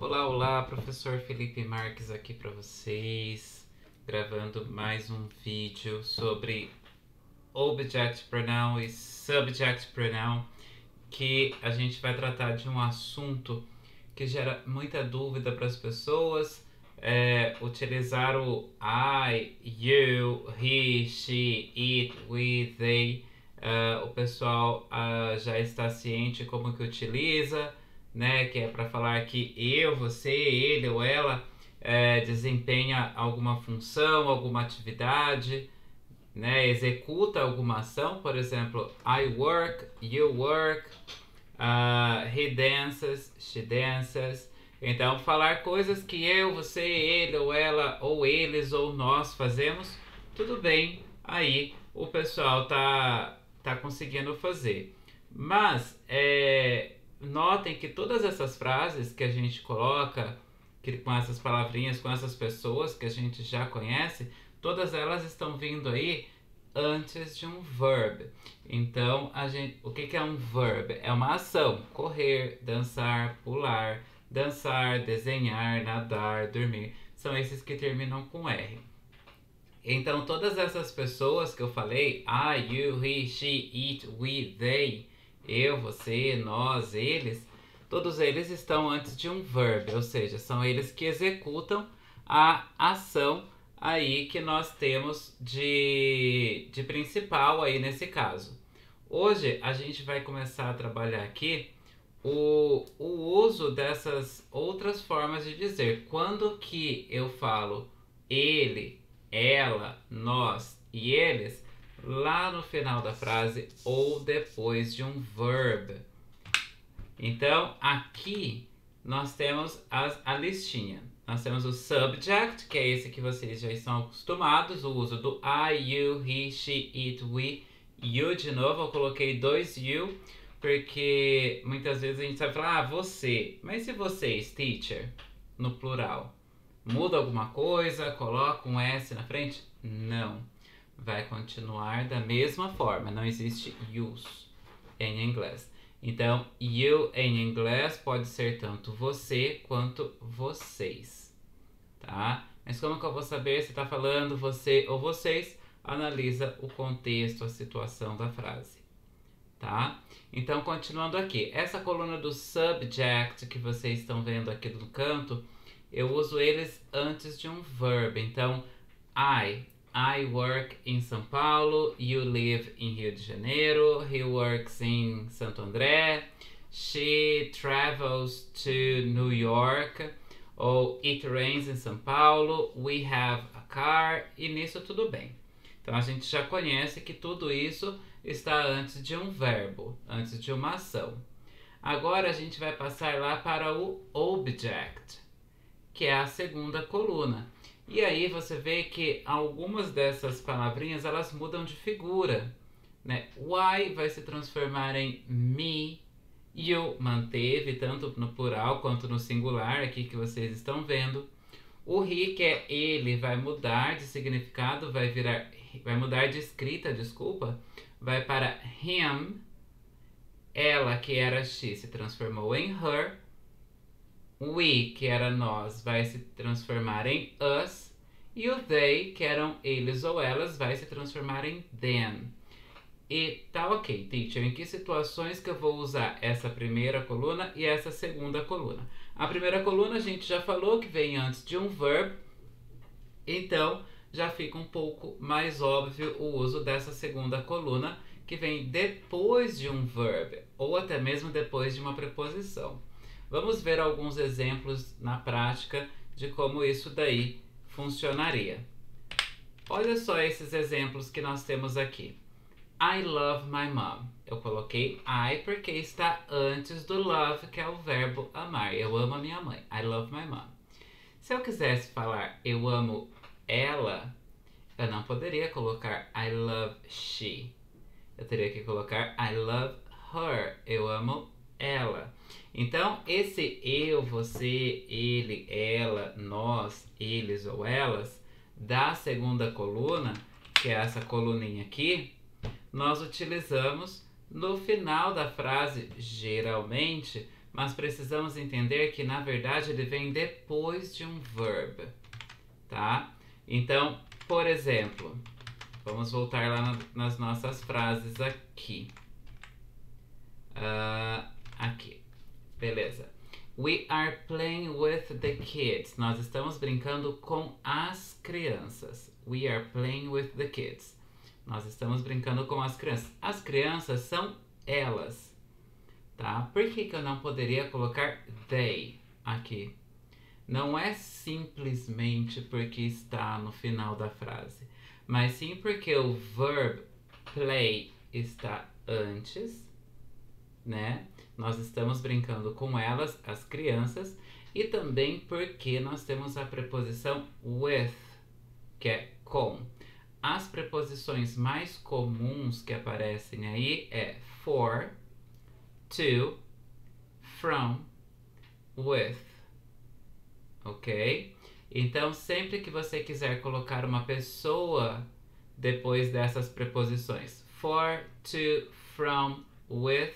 Olá, olá, professor Felipe Marques aqui para vocês, gravando mais um vídeo sobre Object Pronoun e Subject Pronoun, que a gente vai tratar de um assunto que gera muita dúvida para as pessoas, utilizar o I, you, he, she, it, we, they. O pessoal já está ciente como que utiliza, né? Que é para falar que eu, você, ele ou ela desempenha alguma função, alguma atividade, né? Executa alguma ação, por exemplo, I work, you work, he dances, she dances. Então, falar coisas que eu, você, ele ou ela, ou eles ou nós fazemos, tudo bem, aí o pessoal tá conseguindo fazer. Mas, notem que todas essas frases que a gente coloca, com essas palavrinhas, com essas pessoas que a gente já conhece, todas elas estão vindo aí antes de um verb. Então, o que é um verb? É uma ação: correr, dançar, pular, dançar, desenhar, nadar, dormir. São esses que terminam com R. Então, todas essas pessoas que eu falei, I, you, he, she, it, we, they, eu, você, nós, eles, todos eles estão antes de um verb, ou seja, são eles que executam a ação aí que nós temos de principal aí nesse caso. Hoje a gente vai começar a trabalhar aqui o uso dessas outras formas de dizer. Quando que eu falo ele, ela, nós e eles, lá no final da frase ou depois de um verb. Então, aqui nós temos a listinha. Nós temos o subject, que é esse que vocês já estão acostumados, o uso do I, you, he, she, it, we, you. De novo, eu coloquei dois you, porque muitas vezes a gente vai falar, você. Mas e vocês, teacher? No plural. Muda alguma coisa? Coloca um S na frente? Não. Vai continuar da mesma forma. Não existe yous em inglês. Então, you em inglês pode ser tanto você quanto vocês, tá? Mas como que eu vou saber se está falando você ou vocês? Analisa o contexto, a situação da frase, tá? Então, continuando aqui, essa coluna do subject que vocês estão vendo aqui no canto, eu uso eles antes de um verb. Então, I work in São Paulo, you live in Rio de Janeiro, he works in Santo André, she travels to New York, ou it rains in São Paulo, we have a car, e nisso tudo bem. Então a gente já conhece que tudo isso está antes de um verbo, antes de uma ação. Agora a gente vai passar lá para o object, que é a segunda coluna. E aí você vê que algumas dessas palavrinhas elas mudam de figura, né? Why vai se transformar em me, you manteve tanto no plural quanto no singular aqui que vocês estão vendo. O he, que é ele, vai mudar de significado, vai mudar de escrita, desculpa, vai para him. Ela, que era she, se transformou em her. We, que era nós, vai se transformar em us. E o they, que eram eles ou elas, vai se transformar em them. E tá ok, teacher, em que situações que eu vou usar essa primeira coluna e essa segunda coluna? A primeira coluna a gente já falou que vem antes de um verb, então já fica um pouco mais óbvio o uso dessa segunda coluna, que vem depois de um verb, ou até mesmo depois de uma preposição. Vamos ver alguns exemplos na prática de como isso daí funcionaria. Olha só esses exemplos que nós temos aqui. I love my mom. Eu coloquei I porque está antes do love, que é o verbo amar. Eu amo a minha mãe. I love my mom. Se eu quisesse falar eu amo ela, eu não poderia colocar I love she. Eu teria que colocar I love her. Eu amo ela. Então, esse eu, você, ele, ela, nós, eles ou elas, da segunda coluna, que é essa coluninha aqui, nós utilizamos no final da frase, geralmente, mas precisamos entender que, na verdade, ele vem depois de um verb, tá? Então, por exemplo, vamos voltar lá nas nossas frases aqui. Aqui, beleza. We are playing with the kids. Nós estamos brincando com as crianças. We are playing with the kids. Nós estamos brincando com as crianças. As crianças são elas, tá? Por que eu não poderia colocar they aqui? Não é simplesmente porque está no final da frase, mas sim porque o verb play está antes, né? Nós estamos brincando com elas, as crianças, e também porque nós temos a preposição with, que é com. As preposições mais comuns que aparecem aí é for, to, from, with, ok? Então, sempre que você quiser colocar uma pessoa depois dessas preposições, for, to, from, with,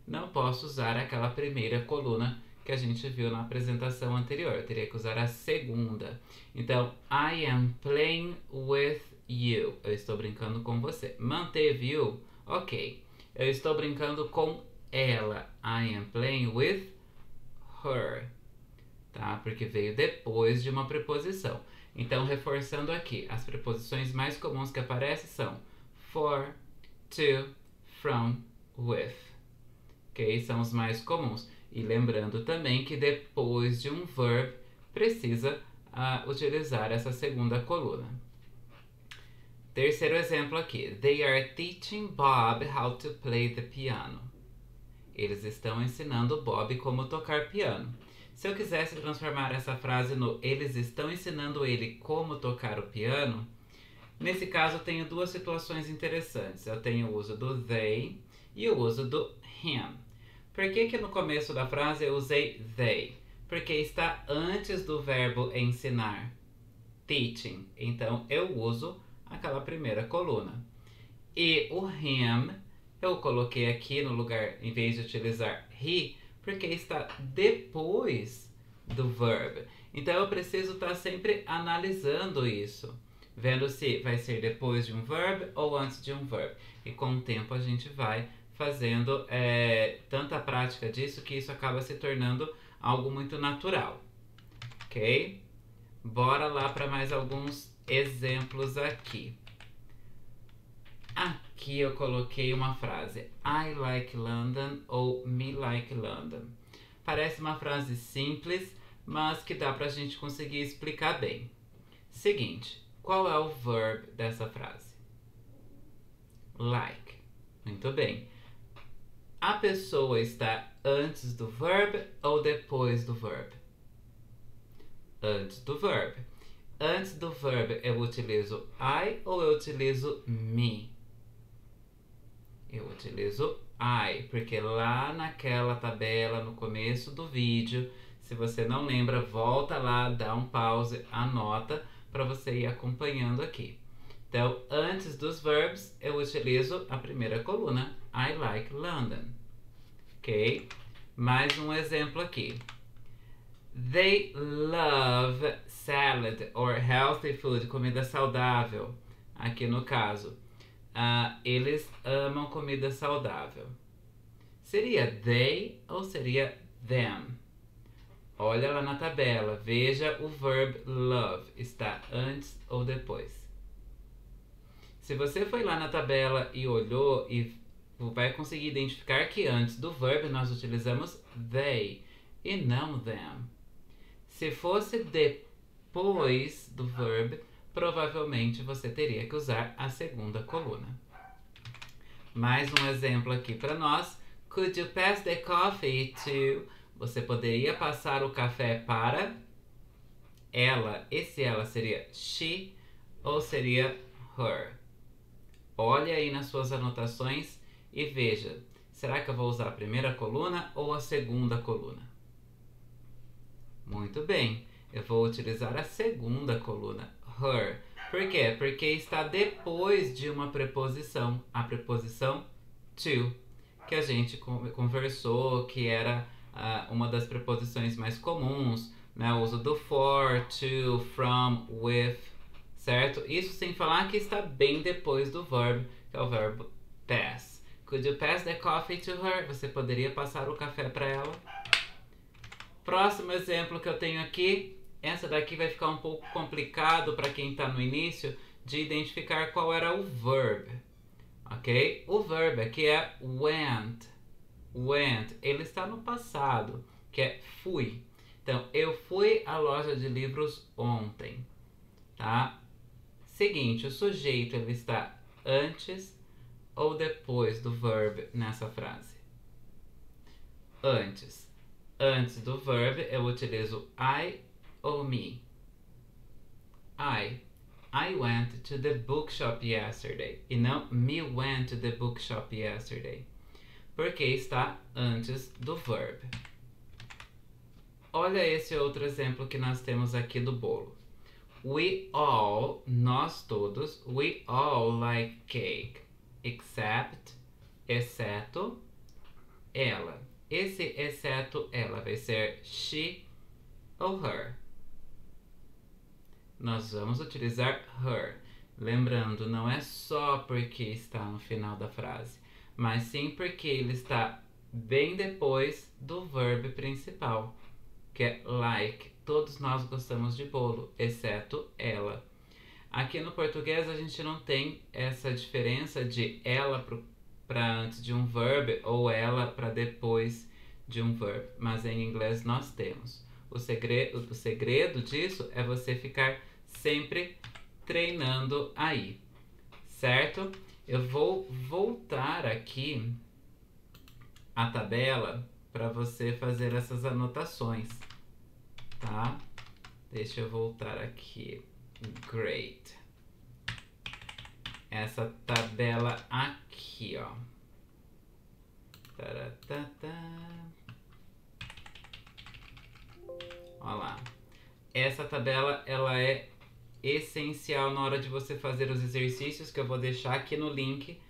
não posso usar aquela primeira coluna que a gente viu na apresentação anterior. Eu teria que usar a segunda. Então, I am playing with you. Eu estou brincando com você. Manteve you? Ok. Eu estou brincando com ela. I am playing with her. Tá? Porque veio depois de uma preposição. Então, reforçando aqui, as preposições mais comuns que aparecem são for, to, from, with. Ok? São os mais comuns. E lembrando também que depois de um verb, precisa utilizar essa segunda coluna. Terceiro exemplo aqui. They are teaching Bob how to play the piano. Eles estão ensinando Bob como tocar piano. Se eu quisesse transformar essa frase no eles estão ensinando ele como tocar o piano, nesse caso eu tenho duas situações interessantes. Eu tenho o uso do they e o uso do him. Por que no começo da frase eu usei they? Porque está antes do verbo ensinar, teaching. Então eu uso aquela primeira coluna. E o him eu coloquei aqui no lugar, em vez de utilizar he, porque está depois do verbo. Então eu preciso estar sempre analisando isso, vendo se vai ser depois de um verbo ou antes de um verbo. E com o tempo a gente vai fazendo tanta prática disso que isso acaba se tornando algo muito natural, ok? Bora lá para mais alguns exemplos aqui. Aqui eu coloquei uma frase, I like London ou me like London. Parece uma frase simples, mas que dá pra gente conseguir explicar bem. Seguinte, qual é o verb dessa frase? Like. Muito bem. A pessoa está antes do verb ou depois do verb? Antes do verb. Antes do verb eu utilizo I ou eu utilizo me? Eu utilizo I, porque lá naquela tabela no começo do vídeo, se você não lembra, volta lá, dá um pause, anota para você ir acompanhando aqui. Então, antes dos verbs, eu utilizo a primeira coluna, I like London. Ok? Mais um exemplo aqui. They love salad or healthy food, comida saudável. Aqui no caso, eles amam comida saudável. Seria they ou seria them? Olha lá na tabela, veja o verb love, está antes ou depois? Se você foi lá na tabela e olhou, e vai conseguir identificar que antes do verb nós utilizamos they e não them. Se fosse depois do verb, provavelmente você teria que usar a segunda coluna. Mais um exemplo aqui para nós. Could you pass the coffee to... Você poderia passar o café para ela. Esse ela seria she ou seria her? Olha aí nas suas anotações e veja. Será que eu vou usar a primeira coluna ou a segunda coluna? Muito bem. Eu vou utilizar a segunda coluna, her. Por quê? Porque está depois de uma preposição, a preposição to, que a gente conversou, que era uma das preposições mais comuns, né? O uso do for, to, from, with, certo? Isso sem falar que está bem depois do verbo, que é o verbo pass. Could you pass the coffee to her? Você poderia passar o café para ela? Próximo exemplo que eu tenho aqui, essa daqui vai ficar um pouco complicado para quem está no início de identificar qual era o verb, ok? O verb aqui é went. Went, ele está no passado, que é fui. Então, eu fui à loja de livros ontem, tá? Seguinte, o sujeito ele está antes ou depois do verb nessa frase? Antes. Antes do verb eu utilizo I ou me. I went to the bookshop yesterday. E não me went to the bookshop yesterday. Porque está antes do verb. Olha esse outro exemplo que nós temos aqui do bolo. We all, nós todos, we all like cake. Exceto, ela. Esse exceto ela vai ser she ou her. Nós vamos utilizar her. Lembrando, não é só porque está no final da frase, mas sim porque ele está bem depois do verbo principal, que é like. Todos nós gostamos de bolo, exceto ela. Aqui no português a gente não tem essa diferença de ela para antes de um verbo ou ela para depois de um verbo, mas em inglês nós temos. O segredo disso é você ficar sempre treinando aí, certo? Eu vou voltar aqui a tabela para você fazer essas anotações, tá? Deixa eu voltar aqui. Great. Essa tabela aqui, ó. Olha lá. Essa tabela, ela é essencial na hora de você fazer os exercícios que eu vou deixar aqui no link,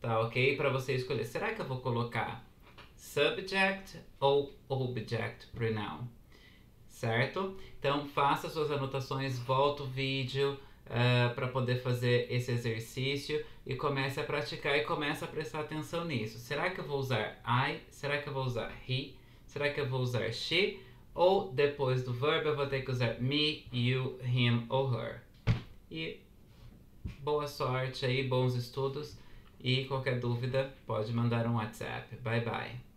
tá ok? Para você escolher. Será que eu vou colocar subject ou object pronoun? Certo? Então faça suas anotações, volta o vídeo para poder fazer esse exercício e comece a praticar e comece a prestar atenção nisso. Será que eu vou usar I? Será que eu vou usar he? Será que eu vou usar she? Ou depois do verbo eu vou ter que usar me, you, him ou her? E boa sorte aí, bons estudos, e qualquer dúvida pode mandar um WhatsApp. Bye bye!